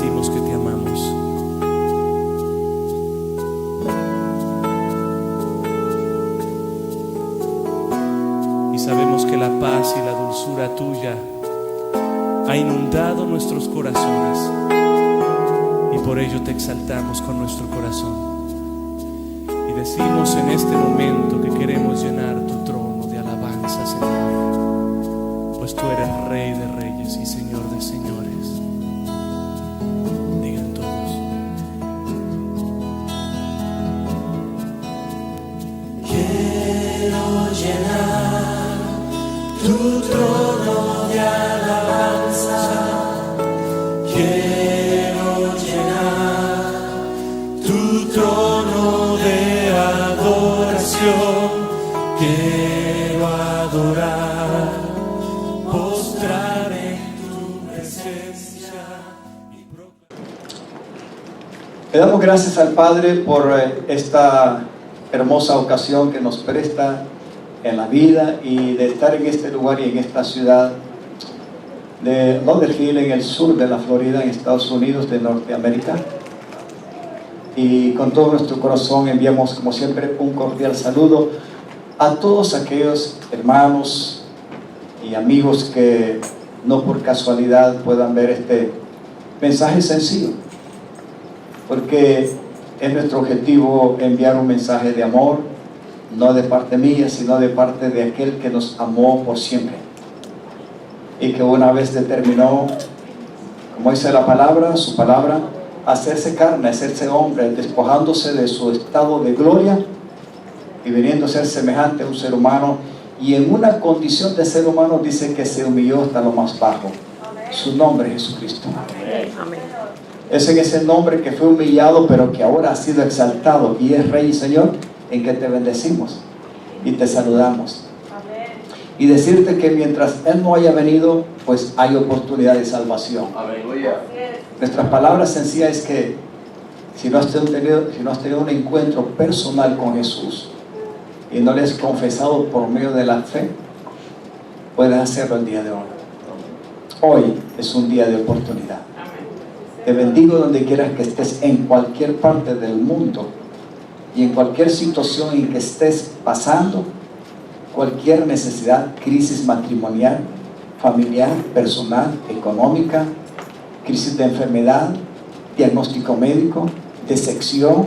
decimos que te amamos. Y sabemos que la paz y la dulzura tuya ha inundado nuestros corazones, y por ello te exaltamos con nuestro corazón. Y decimos en este momento que queremos llenar tu trono de alabanza, Señor, pues tú eres Rey de reyes y Señor de señores. Digan todos: quiero llenar tu trono de alabanza. Quiero llenar tu trono de adoración. Quiero adorar, postrar en tu presencia y proclamar. Le damos gracias al Padre por esta hermosa ocasión que nos presta en la vida y de estar en este lugar y en esta ciudad de Lauderhill, en el sur de la Florida, en Estados Unidos de Norteamérica. Y con todo nuestro corazón enviamos, como siempre, un cordial saludo a todos aquellos hermanos y amigos que no por casualidad puedan ver este mensaje sencillo, porque es nuestro objetivo enviar un mensaje de amor, no de parte mía, sino de parte de aquel que nos amó por siempre y que una vez determinó, como dice la palabra, su palabra, hacerse carne, hacerse hombre, despojándose de su estado de gloria y viniendo a ser semejante a un ser humano, y en una condición de ser humano dice que se humilló hasta lo más bajo. Su nombre es Jesucristo. Amén. Es en ese nombre que fue humillado, pero que ahora ha sido exaltado y es Rey y Señor, en que te bendecimos y te saludamos. Y decirte que mientras Él no haya venido, pues hay oportunidad de salvación. Aleluya. Nuestras palabras sencillas es que si no has tenido un encuentro personal con Jesús y no le has confesado por medio de la fe, puedes hacerlo el día de hoy. Hoy es un día de oportunidad. Te bendigo donde quieras que estés, en cualquier parte del mundo y en cualquier situación en que estés pasando, cualquier necesidad, crisis matrimonial, familiar, personal, económica, crisis de enfermedad, diagnóstico médico, decepción,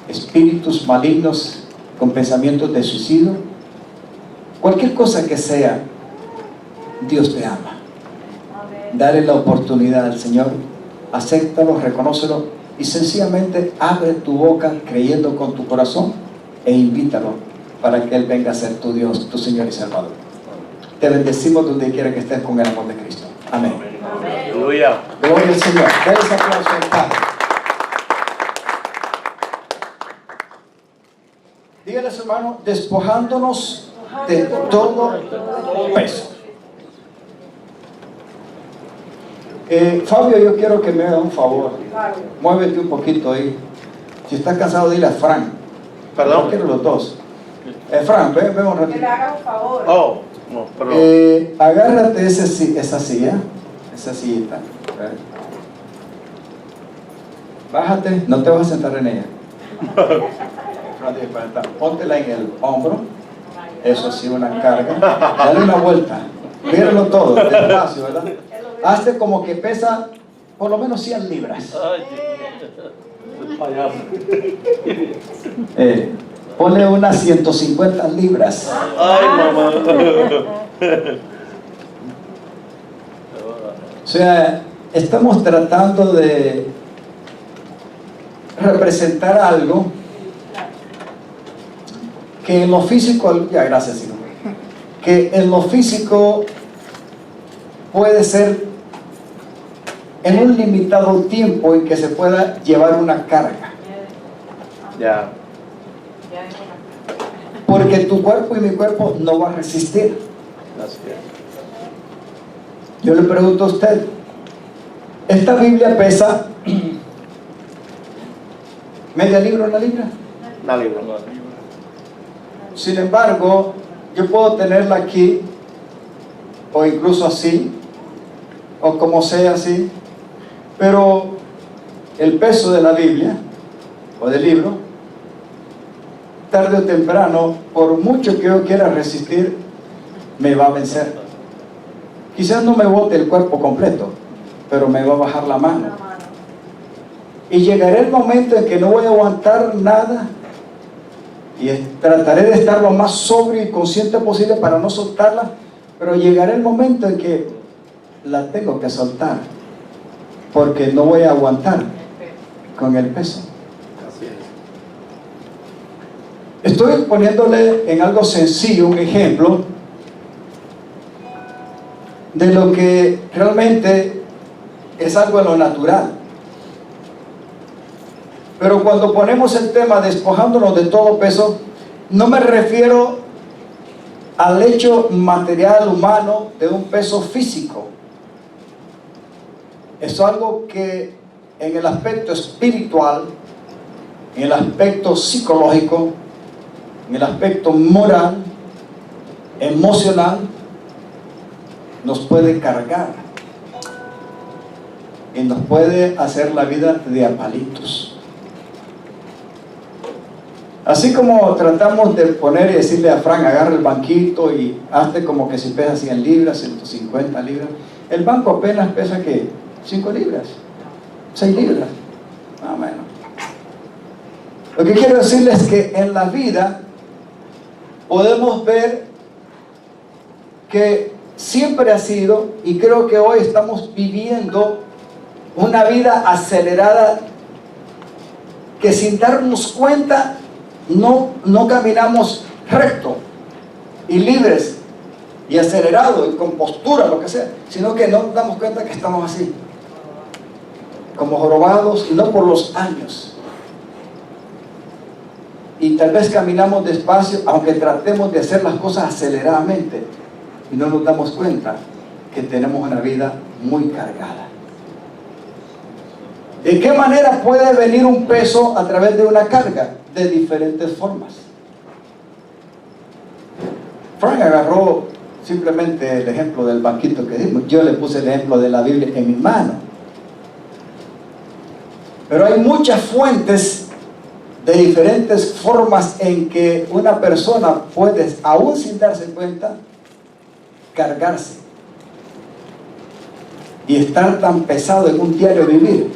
espíritus malignos con pensamientos de suicidio, cualquier cosa que sea, Dios te ama. Dale la oportunidad al Señor, acéptalo, reconócelo y sencillamente abre tu boca creyendo con tu corazón e invítalo para que Él venga a ser tu Dios, tu Señor y Salvador. Te bendecimos donde quiera que estés con el amor de Cristo. Amén. Aleluya. Gloria al Señor. Dale ese aplauso al Padre. Dígale a su hermano: despojándonos de todo peso. Fabio, yo quiero que me haga un favor. Muévete un poquito ahí. Si estás cansado, dile a Frank. Perdón. No quiero los dos. Frank, ven un ratito. Que le haga un favor. Oh, no, perdón. Agárrate esa silla, esa sillita. Bájate, no te vas a sentar en ella. Póntela en el hombro. Eso sí, una carga. Dale una vuelta. Míralo todo, despacio, ¿verdad? Hazte como que pesa por lo menos 100 libras. Ponle unas 150 libras. Ay, mamá. O sea, estamos tratando de representar algo que en lo físico, ya gracias, hijo, que en lo físico puede ser en un limitado tiempo en que se pueda llevar una carga. Ya. Porque tu cuerpo y mi cuerpo no va a resistir. Así es. Yo le pregunto a usted, ¿esta Biblia pesa media libra o una libra? Una libra. Sin embargo, yo puedo tenerla aquí, o incluso así, o como sea así, Pero el peso de la Biblia o del libro, tarde o temprano, por mucho que yo quiera resistir, me va a vencer. Quizás no me bote el cuerpo completo, pero me va a bajar la mano. Y llegará el momento en que no voy a aguantar nada y trataré de estar lo más sobrio y consciente posible para no soltarla, pero llegará el momento en que la tengo que soltar porque no voy a aguantar con el peso. Así es. Estoy poniéndole en algo sencillo un ejemplo de lo que realmente es algo en lo natural. Pero cuando ponemos el tema despojándonos de todo peso, no me refiero al hecho material humano de un peso físico. Es algo que en el aspecto espiritual, en el aspecto psicológico, en el aspecto moral, emocional, nos puede cargar y nos puede hacer la vida de a palitos. Así como tratamos de poner y decirle a Frank, agarra el banquito y hazte como que si pesa 100 libras, 150 libras. El banco apenas pesa, ¿qué? 5 libras, 6 libras, más o menos. Lo que quiero decirles es que en la vida podemos ver que siempre ha sido, y creo que hoy estamos viviendo una vida acelerada que sin darnos cuenta no caminamos recto y libres y acelerados y con postura, lo que sea, sino que no nos damos cuenta que estamos así, como jorobados, y no por los años. Y tal vez caminamos despacio, aunque tratemos de hacer las cosas aceleradamente, y no nos damos cuenta que tenemos una vida muy cargada. ¿De qué manera puede venir un peso a través de una carga? De diferentes formas. Frank agarró simplemente el ejemplo del banquito que dimos. Yo le puse el ejemplo de la Biblia en mi mano. Pero hay muchas fuentes de diferentes formas en que una persona puede, aún sin darse cuenta, cargarse y estar tan pesado en un diario vivir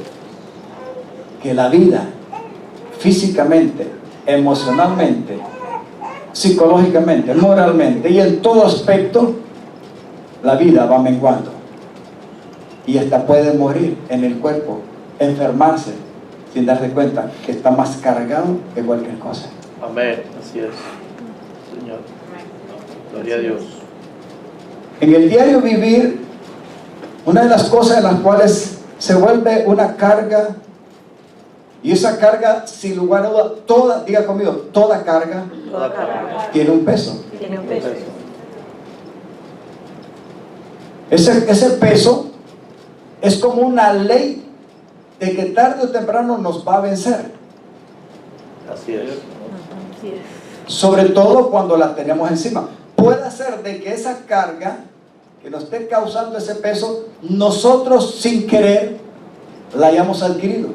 que la vida físicamente, emocionalmente, psicológicamente, moralmente y en todo aspecto, la vida va menguando y hasta puede morir en el cuerpo, enfermarse sin darse cuenta que está más cargado que cualquier cosa. Amén. Así es, Señor. Gloria a Dios. En el diario vivir, una de las cosas en las cuales se vuelve una carga, y esa carga, sin lugar a duda, toda, diga conmigo, toda carga tiene un peso. Tiene un peso. Ese peso es como una ley de que tarde o temprano nos va a vencer. Así es. Así es. Sobre todo cuando la tenemos encima. Puede ser de que esa carga que nos esté causando ese peso, nosotros sin querer la hayamos adquirido.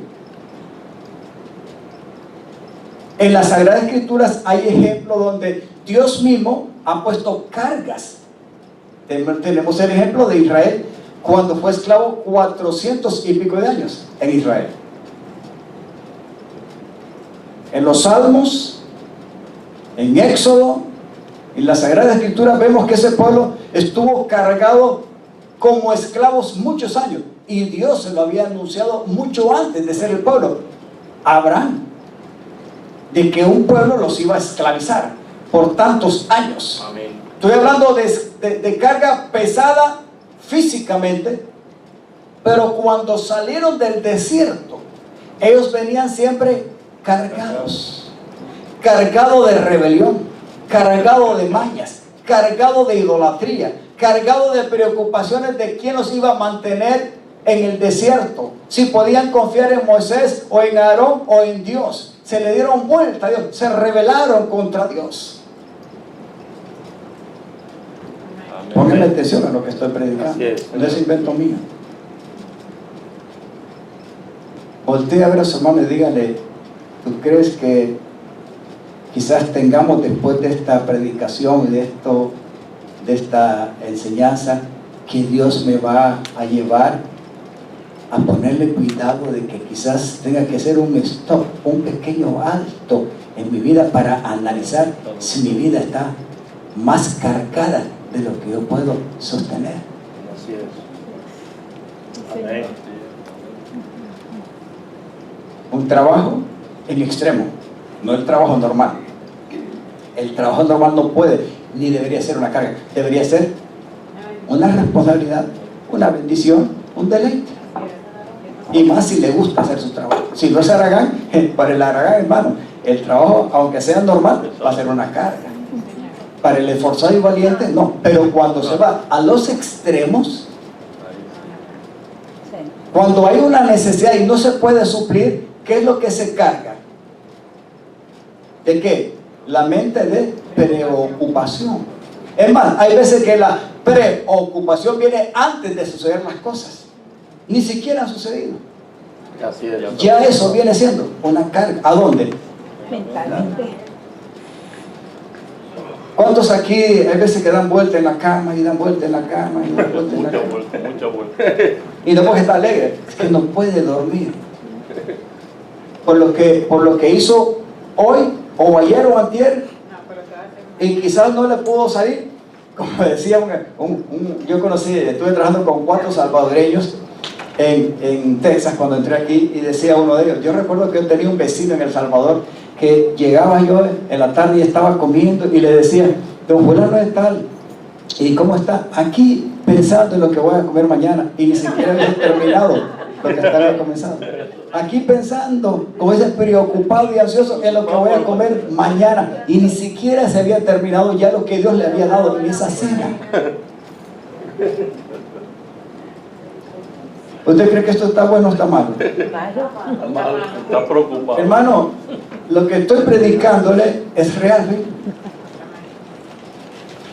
En las Sagradas Escrituras hay ejemplos donde Dios mismo ha puesto cargas. Tenemos el ejemplo de Israel cuando fue esclavo 400 y pico de años en Israel. En los Salmos, en Éxodo, en las Sagradas Escrituras vemos que ese pueblo estuvo cargado como esclavos muchos años, y Dios se lo había anunciado mucho antes de ser el pueblo a Abraham, de que un pueblo los iba a esclavizar por tantos años. Amén. Estoy hablando de carga pesada físicamente, pero cuando salieron del desierto, ellos venían siempre cargados de rebelión, cargado de mañas, cargado de idolatría, cargado de preocupaciones de quién los iba a mantener en el desierto, si podían confiar en Moisés o en Aarón o en Dios. Se le dieron vuelta a Dios, se rebelaron contra Dios. Pónganme atención a lo que estoy predicando. No es invento mío. Voltea a ver a su hermano y dígale, ¿tú crees que quizás tengamos después de esta predicación y de esta enseñanza, que Dios me va a llevar a ponerle cuidado de que quizás tenga que hacer un stop, un pequeño alto en mi vida para analizar si mi vida está más cargada de lo que yo puedo sostener? Así es. Amén. Un trabajo en extremo, no el trabajo normal. El trabajo normal no puede ni debería ser una carga, debería ser una responsabilidad, una bendición, un deleite. Y más si le gusta hacer su trabajo. Si no es haragán, para el haragán, hermano, el trabajo, aunque sea normal, va a ser una carga. Para el esforzado y valiente, no. Pero cuando se va a los extremos, cuando hay una necesidad y no se puede suplir, ¿qué es lo que se carga? ¿De qué? La mente de preocupación. Es más, hay veces que la preocupación viene antes de suceder las cosas. Ni siquiera han sucedido. Así es. Ya eso viene siendo una carga. ¿A dónde? Mentalmente. ¿Cuántos aquí hay veces que dan vuelta en la cama y dan vuelta en la cama y dan vuelta en la cama? Mucha vuelta. Y después está alegre, es que no puede dormir. Por lo que hizo hoy, o ayer o antier, y quizás no le pudo salir. Como decía, yo conocí, estuve trabajando con 4 salvadoreños en Texas cuando entré aquí, y decía uno de ellos, yo recuerdo que yo tenía un vecino en El Salvador que llegaba yo en la tarde y estaba comiendo y le decía, don fulano es tal, ¿y cómo está? Aquí pensando en lo que voy a comer mañana, y ni siquiera había terminado lo que estaba comenzando. Aquí pensando, como dice, preocupado y ansioso en lo que voy a comer mañana, y ni siquiera se había terminado ya lo que Dios le había dado en esa cena. ¿Usted cree que esto está bueno o está malo? Está preocupado. Hermano, lo que estoy predicándole es real, ¿sí?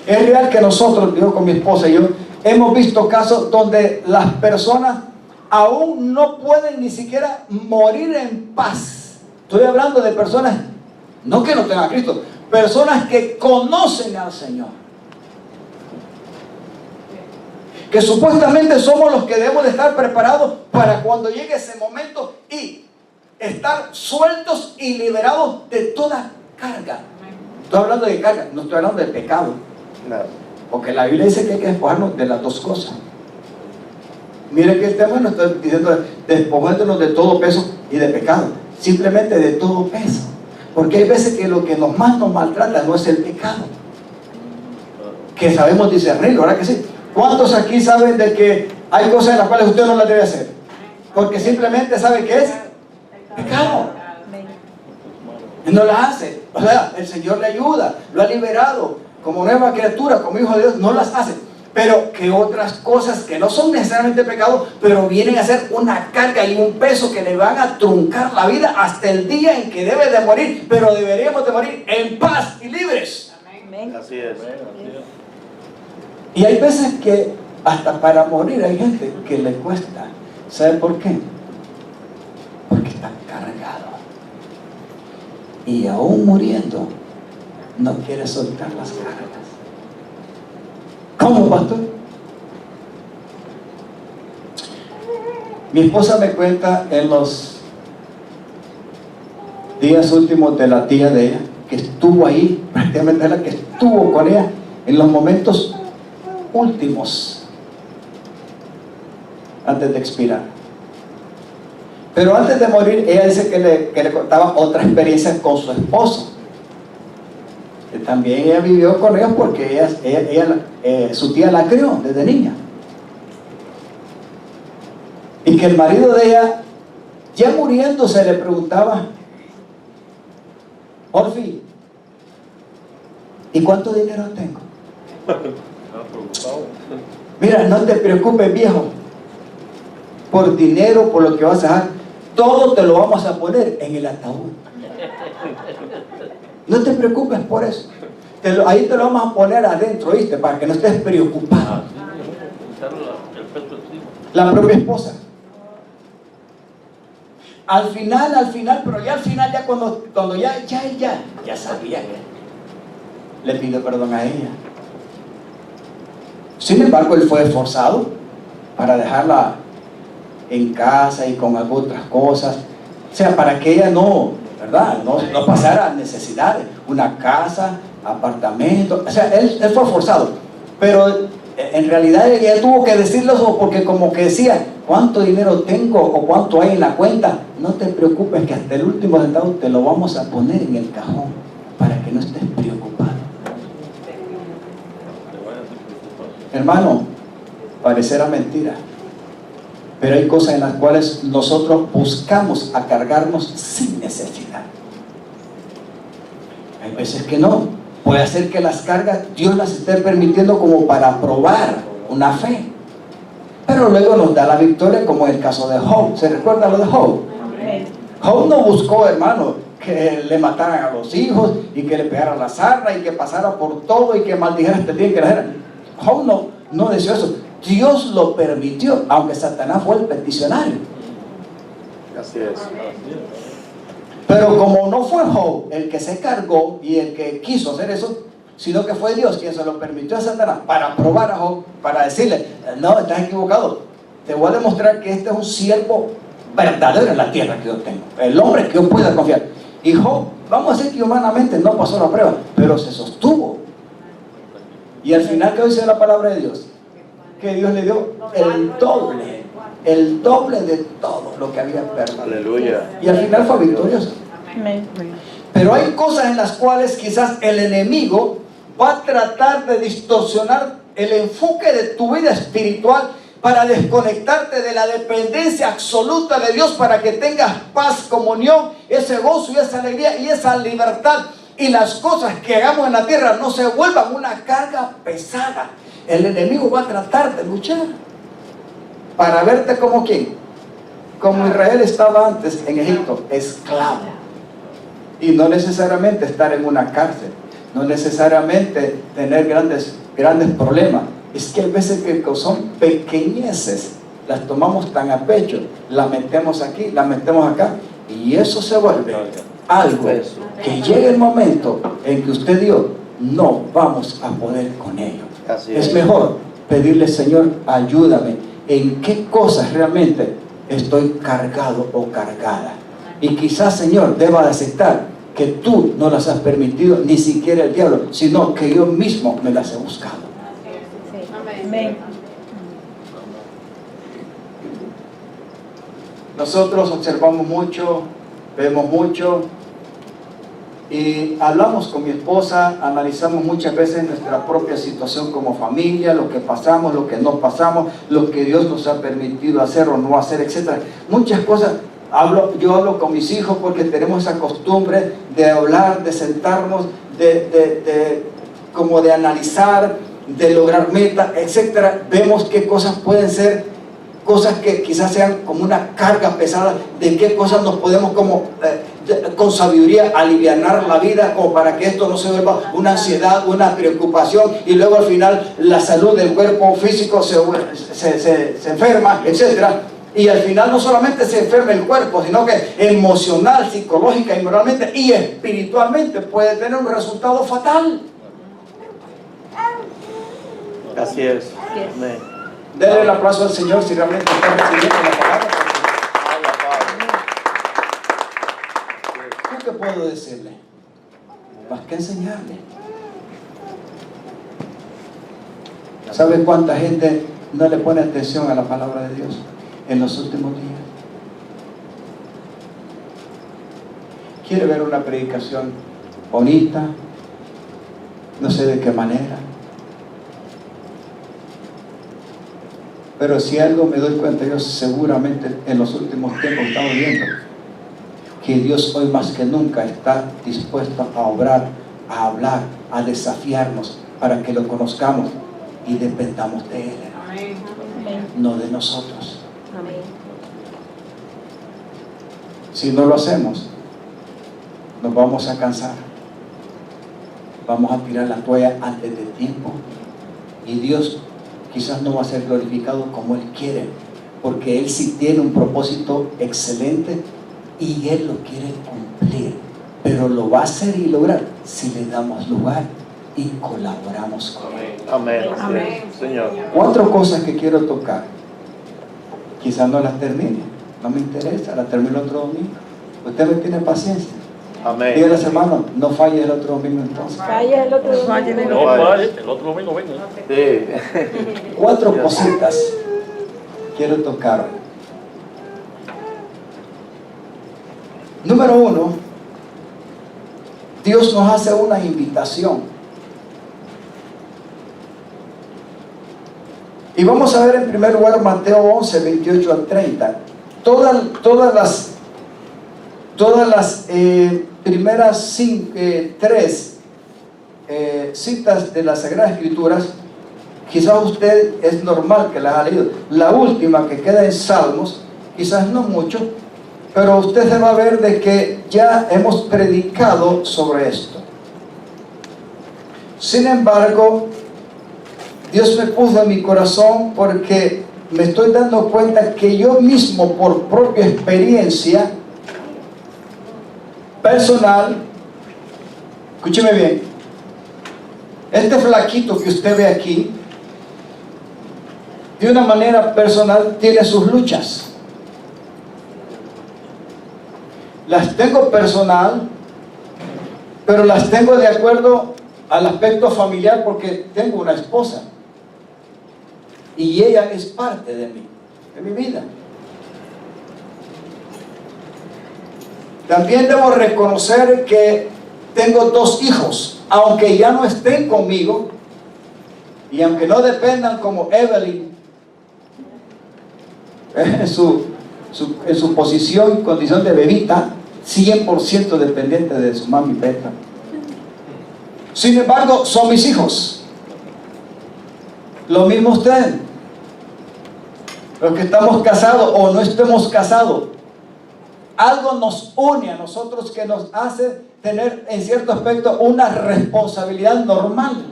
Es real que nosotros, yo con mi esposa y yo, hemos visto casos donde las personas aún no pueden ni siquiera morir en paz. Estoy hablando de personas, no que no tengan a Cristo, personas que conocen al Señor, que supuestamente somos los que debemos de estar preparados para cuando llegue ese momento y estar sueltos y liberados de toda carga. Estoy hablando de carga, no estoy hablando de pecado. Nada. Porque la Biblia dice que hay que despojarnos de las dos cosas. Mire que el tema no está diciendo despojándonos de todo peso y de pecado, simplemente de todo peso. Porque hay veces que lo que más nos maltrata no es el pecado, que sabemos discernirlo, ¿verdad que sí? ¿Cuántos aquí saben de que hay cosas en las cuales usted no las debe hacer? Porque simplemente sabe que es pecado. Y no las hace. O sea, el Señor le ayuda, lo ha liberado. Como nueva criatura, como hijo de Dios, no las hace. Pero que otras cosas que no son necesariamente pecado, pero vienen a ser una carga y un peso que le van a truncar la vida hasta el día en que debe de morir. Pero deberíamos de morir en paz y libres. Amén. Así es. Y hay veces que hasta para morir hay gente que le cuesta. ¿Sabe por qué? Porque está cargado. Y aún muriendo, no quiere soltar las cargas. ¿Cómo, pastor? Mi esposa me cuenta en los días últimos de la tía de ella, que estuvo ahí, prácticamente la que estuvo con ella en los momentos últimos antes de expirar. Pero antes de morir, ella dice que le contaba otra experiencia con su esposo, que también ella vivió con ellos porque su tía la crió desde niña, y que el marido de ella, ya muriéndose, le preguntaba: Orfi, ¿y cuánto dinero tengo? Mira, no te preocupes, viejo, por dinero, por lo que vas a dejar, todo te lo vamos a poner en el ataúd. No te preocupes por eso. Ahí te lo vamos a poner adentro, ¿viste? Para que no estés preocupado. La propia esposa. al final, pero ya al final, ya cuando ya sabía que le pidió perdón a ella. Sin embargo, él fue esforzado para dejarla en casa y con otras cosas, o sea, para que ella no pasara necesidades, una casa, apartamento, o sea, él fue forzado, pero en realidad ella tuvo que decirlo porque como que decía, ¿cuánto dinero tengo o cuánto hay en la cuenta? No te preocupes, que hasta el último centavo te lo vamos a poner en el cajón para que no estés preocupado. Hermano, parecerá mentira, pero hay cosas en las cuales nosotros buscamos a cargarnos sin necesidad. Hay veces que no. Puede ser que las cargas Dios las esté permitiendo como para probar una fe, pero luego nos da la victoria, como en el caso de Job. ¿Se recuerda lo de Job? Job no buscó, hermano, que le mataran a los hijos y que le pegaran la sarna y que pasara por todo y que maldijera este día y que la dijeran. Job no deseó eso. Dios lo permitió, aunque Satanás fue el peticionario. Así es. Pero como no fue Job el que se cargó y el que quiso hacer eso, sino que fue Dios quien se lo permitió a Satanás para probar a Job, para decirle, no, estás equivocado, te voy a demostrar que este es un siervo verdadero en la tierra que yo tengo, el hombre que yo pueda confiar. Y Job, vamos a decir que humanamente no pasó la prueba, pero se sostuvo. Y al final, ¿qué dice la palabra de Dios? Que Dios le dio el doble de todo lo que había perdido. Aleluya. Y al final fue victorioso. Pero hay cosas en las cuales quizás el enemigo va a tratar de distorsionar el enfoque de tu vida espiritual para desconectarte de la dependencia absoluta de Dios, para que tengas paz, comunión, ese gozo y esa alegría y esa libertad, y las cosas que hagamos en la tierra no se vuelvan una carga pesada. El enemigo va a tratar de luchar para verte como ¿quién? Como Israel estaba antes en Egipto, esclavo. Y no necesariamente estar en una cárcel, no necesariamente tener grandes problemas. Es que hay veces que son pequeñeces, las tomamos tan a pecho, las metemos aquí, las metemos acá, y eso se vuelve algo que llegue el momento en que usted dijo, no vamos a poder con ello. Es mejor pedirle, Señor, ayúdame, en qué cosas realmente estoy cargado o cargada. Y quizás, Señor, deba de aceptar que tú no las has permitido, ni siquiera el diablo, sino que yo mismo me las he buscado. Amén. Nosotros observamos mucho, vemos mucho y hablamos con mi esposa, analizamos muchas veces nuestra propia situación como familia, lo que pasamos, lo que no pasamos, lo que Dios nos ha permitido hacer o no hacer, etc. Muchas cosas. Yo hablo con mis hijos porque tenemos esa costumbre de hablar, de sentarnos, como de analizar, de lograr metas, etc. Vemos qué cosas pueden ser, cosas que quizás sean como una carga pesada, de qué cosas nos podemos con sabiduría alivianar la vida, como para que esto no se vuelva una ansiedad, una preocupación, y luego al final la salud del cuerpo físico se enferma, etc. Y al final no solamente se enferma el cuerpo, sino que emocional, psicológica y moralmente y espiritualmente puede tener un resultado fatal. Así es. Amén. Denle el aplauso al Señor si realmente está recibiendo la palabra. ¿Qué puedo decirle? Más que enseñarle. ¿Sabe cuánta gente no le pone atención a la palabra de Dios en los últimos días? Quiere ver una predicación bonita, no sé de qué manera, pero si algo me doy cuenta, yo seguramente en los últimos tiempos estamos viendo que Dios hoy más que nunca está dispuesto a obrar, a hablar, a desafiarnos para que lo conozcamos y dependamos de Él, no de nosotros. Amén. Si no lo hacemos, nos vamos a cansar, vamos a tirar la toalla antes de tiempo, y Dios quizás no va a ser glorificado como Él quiere, porque Él sí tiene un propósito excelente y Él lo quiere cumplir, pero lo va a hacer y lograr si le damos lugar y colaboramos con Él. Amén. Amén. Señor. 4 cosas que quiero tocar. Quizás no las termine, no me interesa, las termino otro domingo. Usted me tiene paciencia. Amén. Dígale, hermano, no falle el otro domingo entonces. Falla el otro domingo. No falle, el otro domingo venga. Sí. 4 cositas quiero tocar. Número 1, Dios nos hace una invitación. Y vamos a ver en primer lugar Mateo 11, 28 al 30. Todas las primeras 3 citas de las Sagradas Escrituras, quizás usted es normal que las ha leído. La última que queda en Salmos, quizás no mucho, pero usted se va a ver de que ya hemos predicado sobre esto. Sin embargo, Dios me puso en mi corazón porque me estoy dando cuenta que yo mismo, por propia experiencia personal, escúcheme bien, este flaquito que usted ve aquí, de una manera personal tiene sus luchas. Las tengo personal, pero las tengo de acuerdo al aspecto familiar porque tengo una esposa y ella es parte de mí, de mi vida. También debo reconocer que tengo 2 hijos, aunque ya no estén conmigo y aunque no dependan como Evelyn en su posición y condición de bebita, 100% dependiente de su mami Petra. Sin embargo, son mis hijos. Lo mismo usted. Los que estamos casados o no estemos casados, algo nos une a nosotros que nos hace tener en cierto aspecto una responsabilidad normal.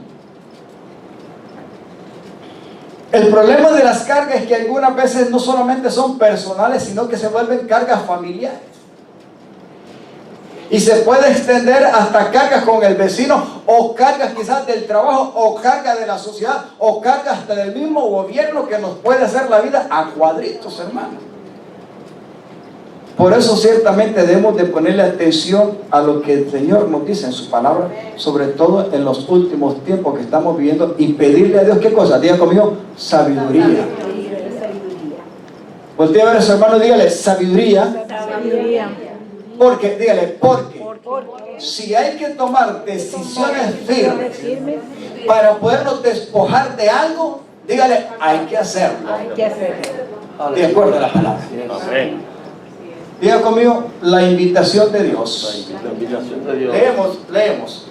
El problema de las cargas es que algunas veces no solamente son personales, sino que se vuelven cargas familiares. Y se puede extender hasta cargas con el vecino, o cargas quizás del trabajo, o cargas de la sociedad, o cargas hasta del mismo gobierno que nos puede hacer la vida a cuadritos, hermano. Por eso ciertamente debemos de ponerle atención a lo que el Señor nos dice en su palabra, sobre todo en los últimos tiempos que estamos viviendo, y pedirle a Dios, ¿qué cosa? Diga conmigo, sabiduría. Voltea a ver a su hermano, dígale, sabiduría. Porque, dígale, porque si hay que tomar decisiones firmes para podernos despojar de algo, dígale, hay que hacerlo. De acuerdo a la palabra. Amén. Diga conmigo, la invitación de Dios. La invitación de Dios. Leemos.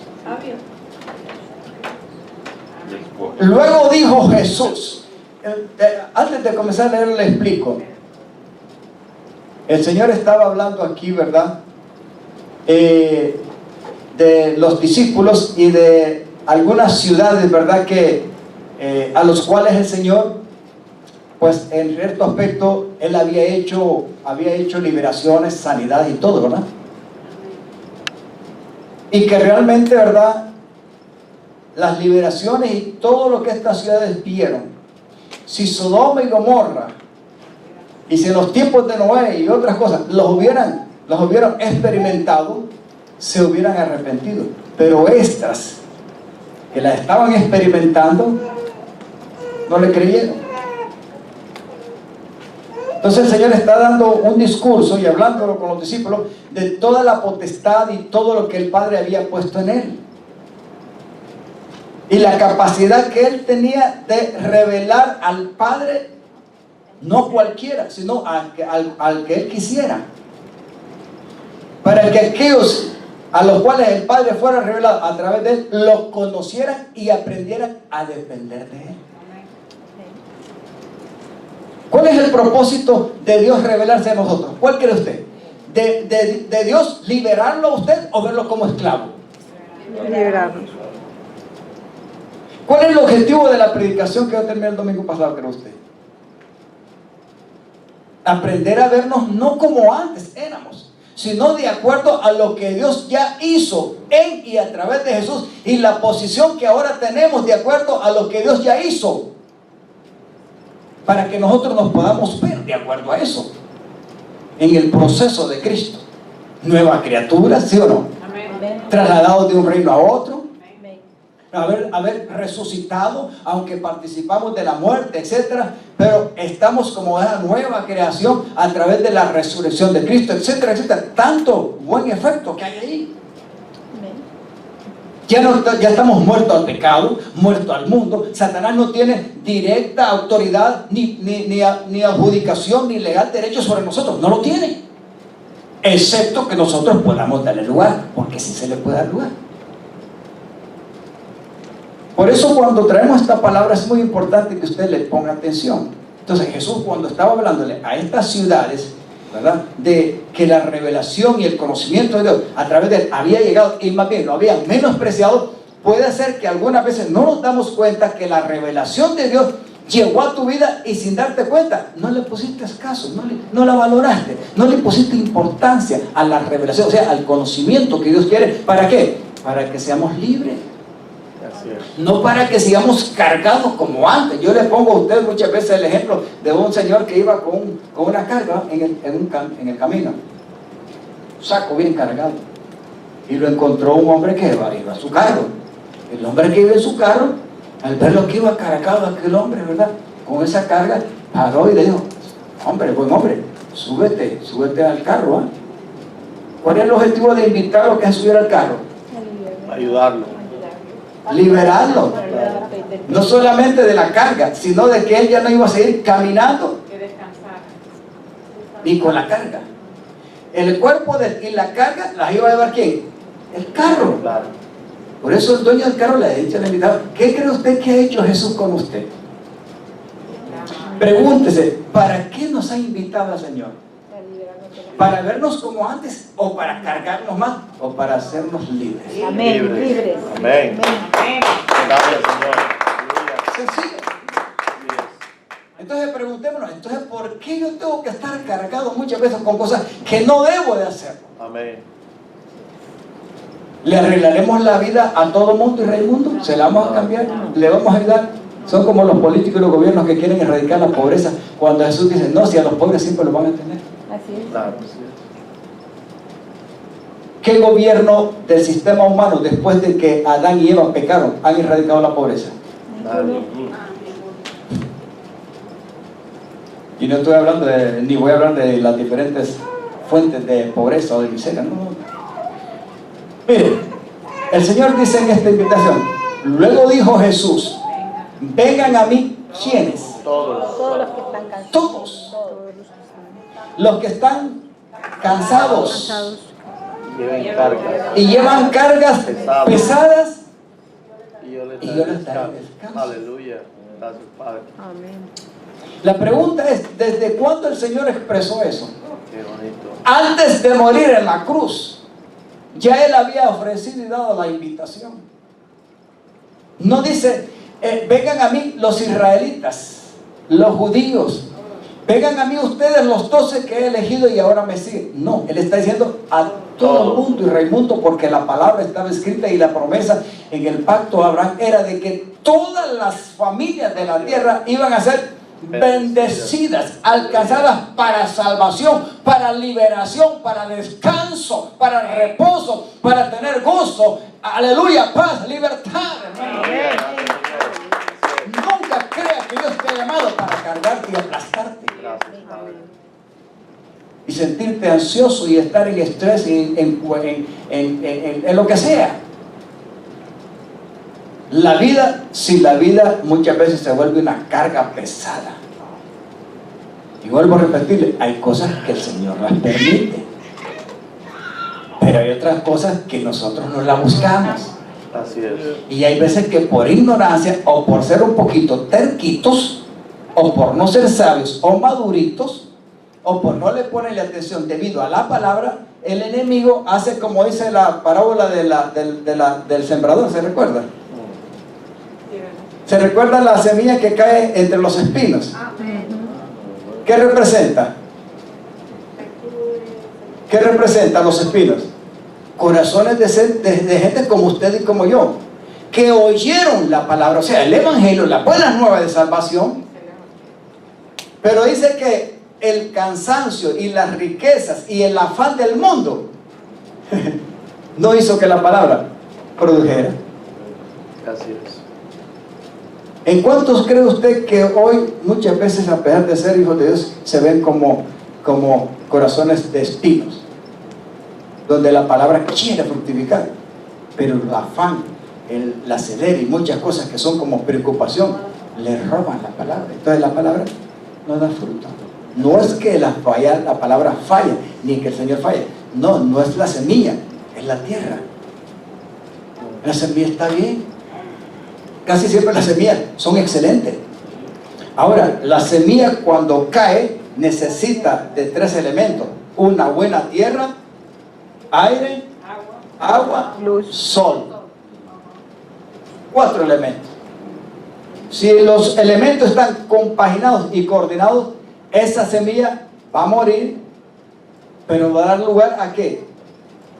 Luego dijo Jesús, antes de comenzar a leer le explico. El Señor estaba hablando aquí, ¿verdad? De los discípulos y de algunas ciudades, ¿verdad? Que a los cuales el Señor, pues en cierto aspecto, Él había hecho liberaciones, sanidades y todo, ¿verdad? Y que realmente, ¿verdad? Las liberaciones y todo lo que estas ciudades vieron, si Sodoma y Gomorra, y si en los tiempos de Noé y otras cosas los hubieran experimentado, se hubieran arrepentido. Pero estas que la estaban experimentando no le creyeron. Entonces el Señor está dando un discurso y hablándolo con los discípulos de toda la potestad y todo lo que el Padre había puesto en Él. Y la capacidad que Él tenía de revelar al Padre, no cualquiera, sino al que Él quisiera. Para que aquellos a los cuales el Padre fuera revelado a través de Él, lo conocieran y aprendieran a depender de Él. ¿Cuál es el propósito de Dios revelarse a nosotros? ¿Cuál cree usted? ¿De Dios liberarlo a usted o verlo como esclavo? Liberarnos. ¿Cuál es el objetivo de la predicación que yo terminé el domingo pasado, cree usted? Aprender a vernos no como antes éramos, sino de acuerdo a lo que Dios ya hizo en y a través de Jesús, y la posición que ahora tenemos de acuerdo a lo que Dios ya hizo, para que nosotros nos podamos ver de acuerdo a eso en el proceso de Cristo. Nueva criatura, ¿sí o no? Amén. Trasladados de un reino a otro, Amén. haber resucitado, aunque participamos de la muerte, etcétera, pero estamos como una nueva creación a través de la resurrección de Cristo, etcétera, etcétera. Tanto buen efecto que hay ahí. Ya estamos muertos al pecado, muertos al mundo. Satanás no tiene directa autoridad, ni adjudicación, ni legal derecho sobre nosotros. No lo tiene, excepto que nosotros podamos darle lugar, porque sí se le puede dar lugar. Por eso cuando traemos esta palabra es muy importante que usted le ponga atención. Entonces Jesús, cuando estaba hablándole a estas ciudades, ¿verdad?, de que la revelación y el conocimiento de Dios a través de él había llegado, y más bien lo habían menospreciado, puede ser que algunas veces no nos damos cuenta que la revelación de Dios llegó a tu vida y sin darte cuenta no le pusiste caso, no la valoraste, no le pusiste importancia a la revelación, o sea, al conocimiento que Dios quiere. ¿Para qué? Para que seamos libres. No para que sigamos cargados como antes. Yo le pongo a ustedes muchas veces el ejemplo de un señor que iba con una carga en el camino, un saco bien cargado, y lo encontró un hombre que iba a su carro. El hombre que iba en su carro, al ver lo que iba cargado aquel hombre, ¿verdad?, con esa carga, paró y le dijo: hombre, buen hombre, súbete al carro, ¿eh? ¿Cuál es el objetivo de invitarlo a que se subiera al carro? Ayudarlo. Liberarlo, no solamente de la carga, sino de que él ya no iba a seguir caminando ni con la carga. El cuerpo y la carga las iba a llevar ¿quién? El carro. Claro. Por eso el dueño del carro le ha dicho al invitado: ¿qué cree usted que ha hecho Jesús con usted? Pregúntese, ¿para qué nos ha invitado el Señor? ¿Para vernos como antes, o para cargarnos más, o para hacernos libres? Amén. Libres. Amén. Gracias, Señor. Sencillo. Entonces preguntémonos, entonces, ¿por qué yo tengo que estar cargado muchas veces con cosas que no debo de hacer? Amén. ¿Le arreglaremos la vida a todo mundo y Raimundo? ¿Se la vamos a cambiar? ¿Le vamos a ayudar? Son como los políticos y los gobiernos que quieren erradicar la pobreza, cuando Jesús dice: no, si a los pobres siempre los van a tener. Así es. Claro, sí. ¿Qué gobierno del sistema humano, después de que Adán y Eva pecaron, han erradicado la pobreza? Nadie. Y no estoy hablando ni voy a hablar de las diferentes fuentes de pobreza o de miseria, no. Mire, el Señor dice en esta invitación: luego dijo Jesús: vengan a mí, ¿quiénes? Todos. Todos los que están cansados. Todos los que están cansados Lleven cargas. y llevan cargas pesadas, Y yo les y daré yo les daré descanso. descanso. Aleluya. Gracias, Padre. Amén. La pregunta es: ¿desde cuándo el Señor expresó eso? Qué bonito. Antes de morir en la cruz, ya Él había ofrecido y dado la invitación. No dice: vengan a mí los israelitas, los judíos, vengan a mí ustedes los 12 que he elegido y ahora me siguen. No, Él está diciendo a todo el mundo y Raimundo, porque la palabra estaba escrita y la promesa en el pacto de Abraham era de que todas las familias de la tierra iban a ser bendecidas, alcanzadas para salvación, para liberación, para descanso, para reposo, para tener gozo, aleluya, paz, libertad, hermano. Nunca crea que Dios te ha llamado para cargarte y aplastarte Gracias, Padre. y sentirte ansioso y estar en estrés y en lo que sea. La vida muchas veces se vuelve una carga pesada. Y vuelvo a repetirle, hay cosas que el Señor las permite, pero hay otras cosas que nosotros no las buscamos. Así es. Y hay veces que por ignorancia, o por ser un poquito terquitos, o por no ser sabios o maduritos, o por no le ponerle atención debido a la palabra, el enemigo hace como dice la parábola del sembrador. ¿Se recuerda? ¿Se recuerda la semilla que cae entre los espinos? ¿Qué representa? ¿Qué representan los espinos? Corazones de gente como usted y como yo, que oyeron la palabra, o sea, el evangelio, la buena nueva de salvación, pero dice que el cansancio y las riquezas y el afán del mundo no hizo que la palabra produjera. Así es. ¿En cuántos cree usted que hoy muchas veces, a pesar de ser hijos de Dios, se ven como corazones de espinos, donde la palabra quiere fructificar, pero el afán, la acelera y muchas cosas que son como preocupación le roban la palabra? Entonces la palabra no da fruto. No es que la palabra falla, ni que el Señor falla. No es la semilla, es la tierra. La semilla está bien. Casi siempre las semillas son excelentes. Ahora, la semilla cuando cae necesita de 3 elementos: una buena tierra, aire, agua, Luz. sol. 4 elementos. Si los elementos están compaginados y coordinados, esa semilla va a morir, pero va a dar lugar ¿a qué?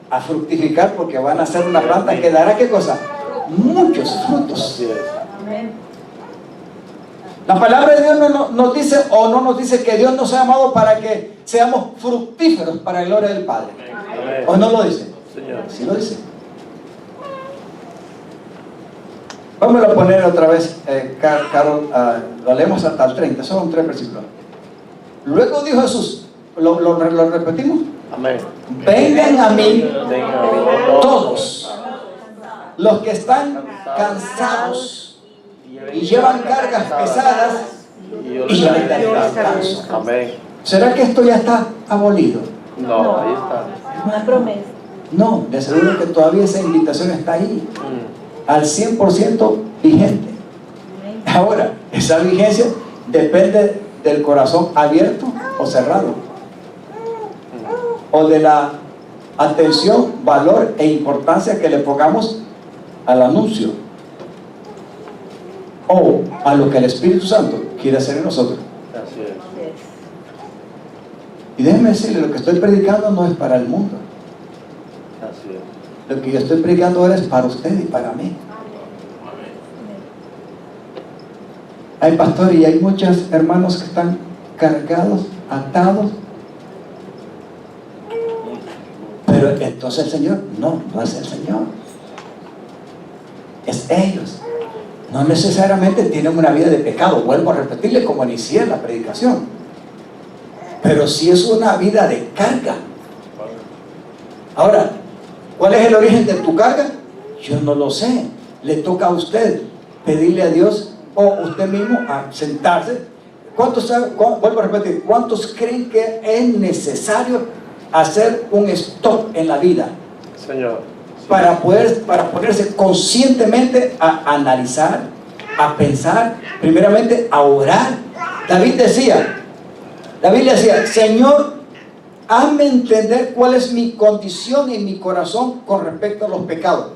A fructificar, porque van a ser una planta que dará ¿qué cosa? Muchos frutos. Así es. La palabra de Dios no nos dice, o no nos dice que Dios nos ha llamado para que seamos fructíferos para la gloria del Padre. Amén. ¿O no lo dice? Señor. Sí lo dice. Vamos a poner otra vez, Carol, lo leemos hasta el 30, son 3 versículos. Luego dijo Jesús, ¿lo repetimos? Amén. Vengan a mí Vengan todos los que están cansados y llevan cargas pesadas, y yo les daré descanso. Amén. ¿Será que esto ya está abolido? No, ahí está. Una promesa. No, de seguro que todavía esa invitación está ahí, al 100% vigente. Ahora, esa vigencia depende del corazón abierto o cerrado, o de la atención, valor e importancia que le pongamos al anuncio, o a lo que el Espíritu Santo quiere hacer en nosotros. Así es. Y déjeme decirle, lo que estoy predicando no es para el mundo. Así es. Lo que yo estoy predicando ahora es para usted y para mí. Hay pastores y hay muchos hermanos que están cargados, atados. Pero entonces el Señor, no es el Señor. Es ellos. No necesariamente tienen una vida de pecado. Vuelvo a repetirle como inicié la predicación. Pero sí es una vida de carga. Ahora, ¿cuál es el origen de tu carga? Yo no lo sé. Le toca a usted pedirle a Dios, o usted mismo a sentarse. Vuelvo a repetir, ¿cuántos creen que es necesario hacer un stop en la vida? Señor. Para ponerse conscientemente a analizar, a pensar, primeramente a orar. David decía, Señor, hazme entender cuál es mi condición en mi corazón con respecto a los pecados,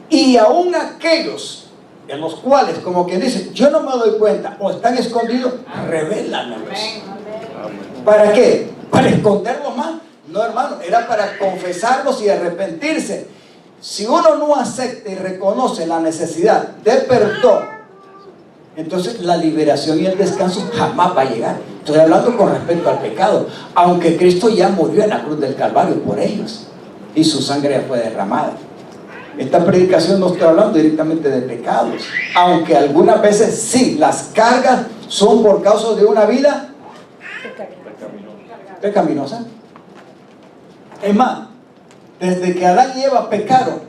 y aún aquellos en los cuales, como quien dice, yo no me doy cuenta o están escondidos, revélamelos. ¿Para qué? ¿Para esconderlos más? No, hermano, era para confesarlos y arrepentirse. Si uno no acepta y reconoce la necesidad de perdón, entonces la liberación y el descanso jamás va a llegar. Estoy hablando con respecto al pecado, aunque Cristo ya murió en la cruz del Calvario por ellos y su sangre ya fue derramada. Esta predicación no estoy hablando directamente de pecados, aunque algunas veces sí, las cargas son por causa de una vida pecaminosa. Es más, desde que Adán y Eva pecaron,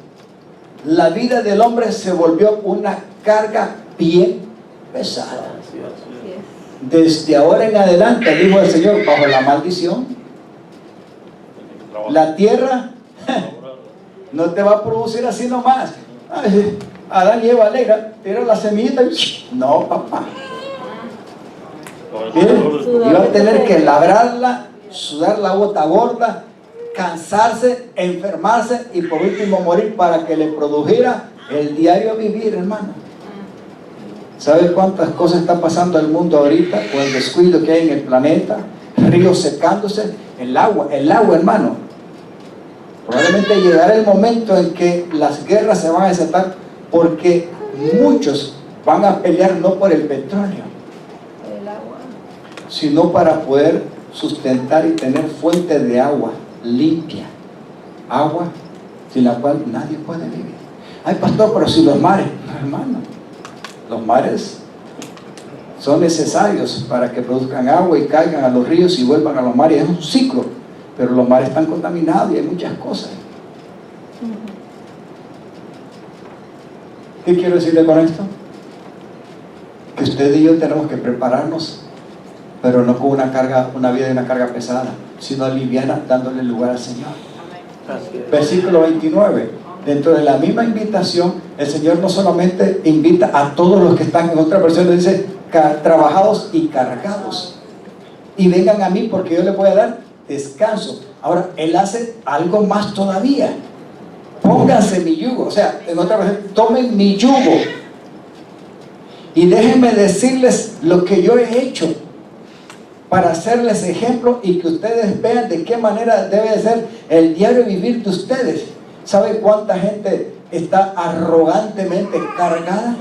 la vida del hombre se volvió una carga bien pesada. Desde ahora en adelante, dijo el Señor, bajo la maldición, la tierra no te va a producir así nomás. Ay, Adán y Eva alegra, tira la semillita y... No, papá. Miren, iba a tener que labrarla, sudar la gota gorda, cansarse, enfermarse y por último morir para que le produjera el diario vivir, hermano. ¿Sabes cuántas cosas está pasando en el mundo ahorita? Con el descuido que hay en el planeta, ríos secándose, el agua, hermano. Probablemente llegará el momento en que las guerras se van a desatar, porque muchos van a pelear no por el petróleo, sino para poder sustentar y tener fuente de agua limpia, agua sin la cual nadie puede vivir. Ay, pastor, pero si los mares, no, hermano, los mares son necesarios para que produzcan agua y caigan a los ríos y vuelvan a los mares. Es un ciclo, pero los mares están contaminados y hay muchas cosas. ¿Qué quiero decirle con esto? Que usted y yo tenemos que prepararnos, pero no con una vida de una carga pesada, sino liviana, dándole lugar al Señor. Versículo 29. Dentro de la misma invitación, el Señor no solamente invita a todos los que están, en otra versión le dice, trabajados y cargados, y vengan a mí porque yo les voy a dar descanso. Ahora, Él hace algo más todavía. Pónganse mi yugo, o sea, en otra versión, tomen mi yugo y déjenme decirles lo que yo he hecho para hacerles ejemplo y que ustedes vean de qué manera debe de ser el diario vivir de ustedes. ¿Sabe cuánta gente está arrogantemente cargada?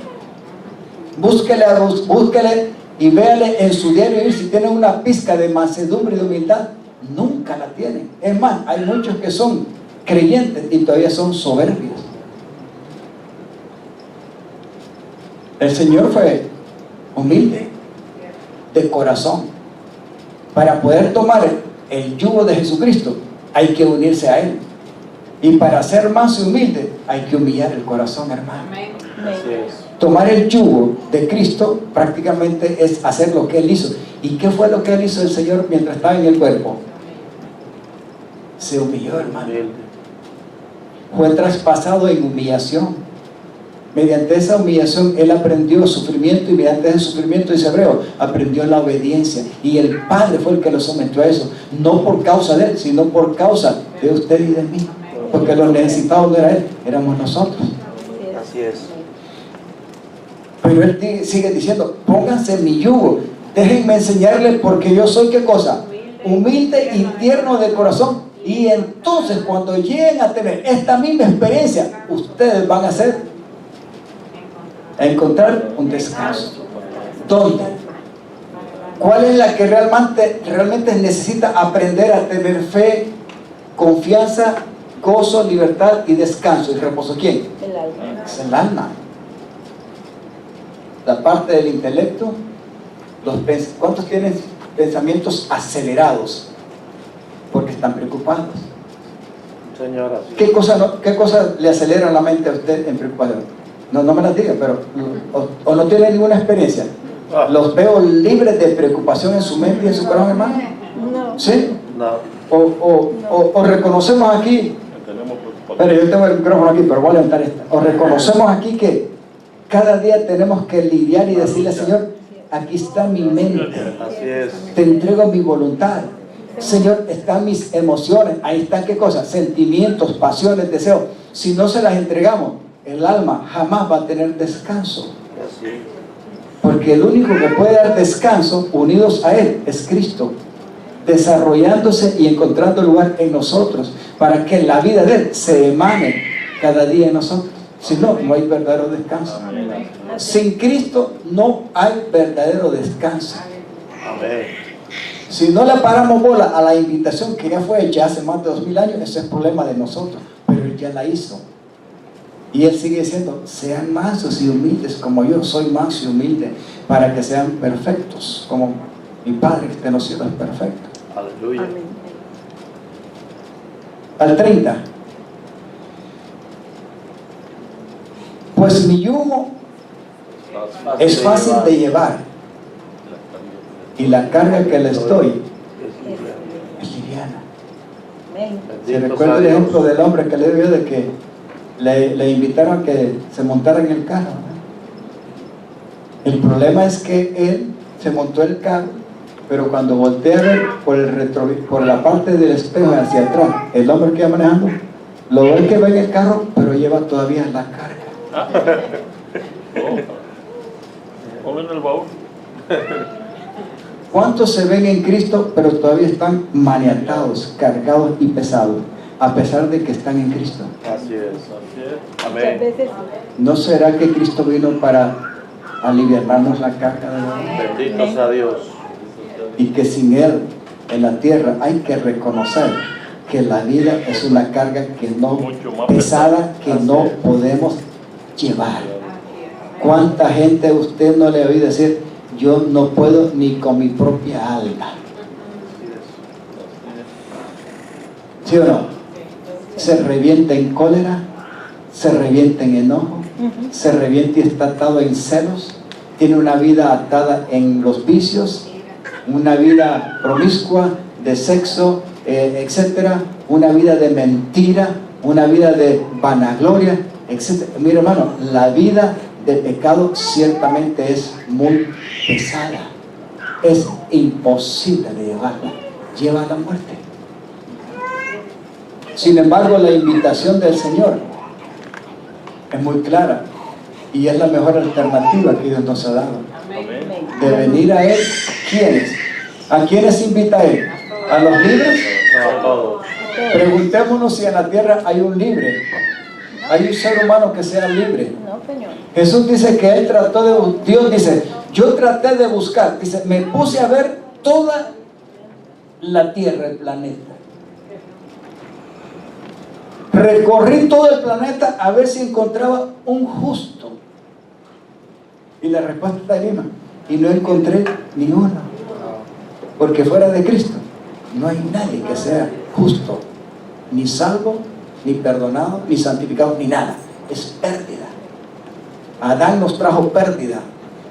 Búsquele y véale en su diario vivir si tienen una pizca de mansedumbre y de humildad. Nunca la tienen. Es más, hay muchos que son creyentes y todavía son soberbios. El Señor fue humilde de corazón. Para poder tomar el yugo de Jesucristo hay que unirse a Él, y para ser más humilde hay que humillar el corazón, hermano. Tomar el yugo de Cristo prácticamente es hacer lo que Él hizo. ¿Y qué fue lo que Él hizo el Señor mientras estaba en el cuerpo? Se humilló, hermano. Fue traspasado en humillación. Mediante esa humillación Él aprendió sufrimiento, y mediante ese sufrimiento, dice Hebreo, aprendió la obediencia, y el Padre fue el que lo sometió a eso, no por causa de Él, sino por causa de usted y de mí, porque los necesitados no era Él, éramos nosotros. Así es. Pero Él sigue diciendo, pónganse mi yugo, déjenme enseñarles, porque yo soy, ¿qué cosa? Humilde y tierno de corazón. Y entonces cuando lleguen a tener esta misma experiencia, ustedes van a encontrar un descanso. ¿Dónde? ¿Cuál es la que realmente necesita aprender a tener fe, confianza, gozo, libertad y descanso y reposo? ¿Quién? El alma. Es el alma. La parte del intelecto. ¿Cuántos tienen pensamientos acelerados? Porque están preocupados. Señora, sí. ¿Qué cosa le acelera la mente a usted en preocupación? No me las diga, pero o no tiene ninguna experiencia. Los veo libres de preocupación en su mente y en su corazón, hermano. No. ¿Sí? No. O reconocemos aquí, pero yo tengo el micrófono aquí, pero voy a levantar esta. O reconocemos aquí que cada día tenemos que lidiar y decirle, Señor, aquí está mi mente. Así es. Te entrego mi voluntad. Señor, están mis emociones. Ahí están, ¿qué cosas? Sentimientos, pasiones, deseos. Si no se las entregamos, el alma jamás va a tener descanso. Porque el único que puede dar descanso unidos a Él es Cristo, desarrollándose y encontrando lugar en nosotros, para que la vida de Él se emane cada día en nosotros. Si no, no hay verdadero descanso. Sin Cristo no hay verdadero descanso. Amén. Si no le paramos bola a la invitación que ya fue hecha hace más de 2000 años, ese es problema de nosotros, pero Él ya la hizo. Y Él sigue diciendo, sean mansos y humildes como yo soy manso y humilde, para que sean perfectos, como mi Padre que está en los cielos es perfecto. Aleluya. Al 30. Pues mi yugo es fácil de llevar, y la carga que les doy es liviana. Se recuerda el ejemplo del hombre que le dio de que le invitaron a que se montara en el carro, ¿no? El problema es que él se montó el carro, pero cuando voltea a ver por la parte del espejo hacia atrás, el hombre que iba manejando, lo ve que va en el carro, pero lleva todavía la carga. O en el baúl. ¿Cuántos se ven en Cristo, pero todavía están maniatados, cargados y pesados? a pesar de que están en Cristo. Así es. Muchas Amén. veces ¿No será que Cristo vino para aliviarnos la carga de la vida? Bendito sea Dios. Y que sin Él en la tierra hay que reconocer que la vida es una carga que no Mucho más pesada, que no podemos llevar. ¿Cuánta gente usted no le oí decir, yo no puedo ni con mi propia alma? ¿Sí o no? Se revienta en cólera, se revienta en enojo, se revienta y está atado en celos, tiene una vida atada en los vicios, una vida promiscua de sexo, etcétera, una vida de mentira, una vida de vanagloria, etcétera. Mira, hermano, la vida de pecado ciertamente es muy pesada, es imposible de llevarla, lleva a la muerte. Sin embargo, la invitación del Señor es muy clara y es la mejor alternativa que Dios nos ha dado. De venir a Él, ¿quiénes? ¿A quiénes invita Él? ¿A los libres? No, a todos. Preguntémonos si en la tierra hay un libre, hay un ser humano que sea libre. no, Señor. Jesús dice que Él trató de, Dios dice, yo traté de buscar, dice, me puse a ver toda la tierra, el planeta. Recorrí todo el planeta a ver si encontraba un justo. Y la respuesta está ahí misma. Y no encontré ni uno. Porque fuera de Cristo no hay nadie que sea justo, ni salvo, ni perdonado, ni santificado, ni nada. Es pérdida. Adán nos trajo pérdida.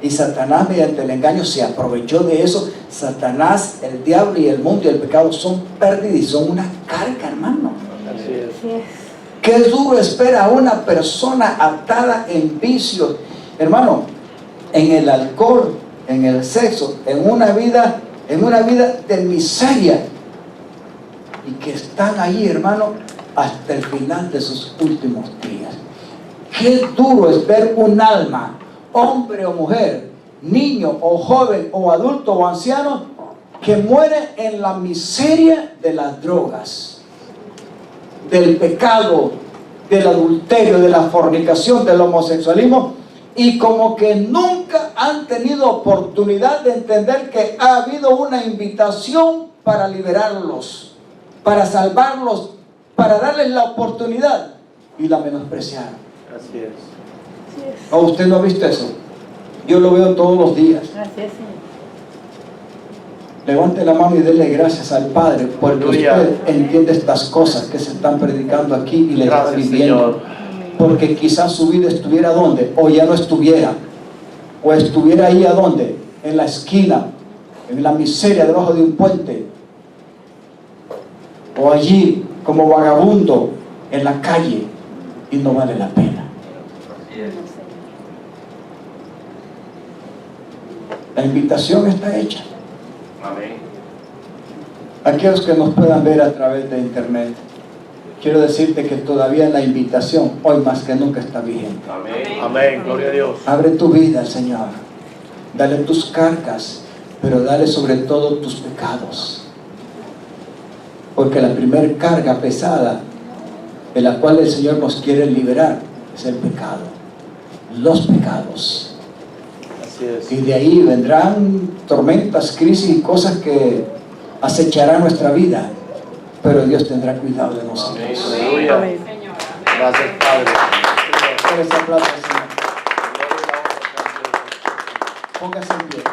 Y Satanás, mediante el engaño, se aprovechó de eso. Satanás, el diablo y el mundo y el pecado son pérdida y son una carga, hermano. Así es. Así es. Qué duro espera a una persona atada en vicios, hermano, en el alcohol, en el sexo, en una vida de miseria, y que están ahí, hermano, hasta el final de sus últimos días. Qué duro es ver un alma, hombre o mujer, niño o joven o adulto o anciano, que muere en la miseria de las drogas, del pecado, del adulterio, de la fornicación, del homosexualismo, y como que nunca han tenido oportunidad de entender que ha habido una invitación para liberarlos, para salvarlos, para darles la oportunidad, y la menospreciaron. Así es. Así es. ¿O usted no ha visto eso? Yo lo veo todos los días. Así es, Señor. Levante la mano y dele gracias al Padre, porque Aleluya. usted entiende estas cosas que se están predicando aquí y le está Gracias, viviendo. Señor. Porque quizás su vida estuviera donde, o ya no estuviera, o estuviera ahí a donde, en la esquina, en la miseria debajo de un puente, o allí como vagabundo en la calle, y no vale la pena. La invitación está hecha. Amén. Aquellos que nos puedan ver a través de internet, quiero decirte que todavía la invitación hoy más que nunca está vigente. Amén. Amén. Gloria a Dios. Abre tu vida al Señor, dale tus cargas, pero dale sobre todo tus pecados, porque la primer carga pesada de la cual el Señor nos quiere liberar es el pecado, los pecados. Así es. Y de ahí vendrán tormentas, crisis y cosas que acecharán nuestra vida, pero Dios tendrá cuidado de nosotros. Aleluya. Gracias, Padre. Por ese aplauso, Señor. Póngase en pie.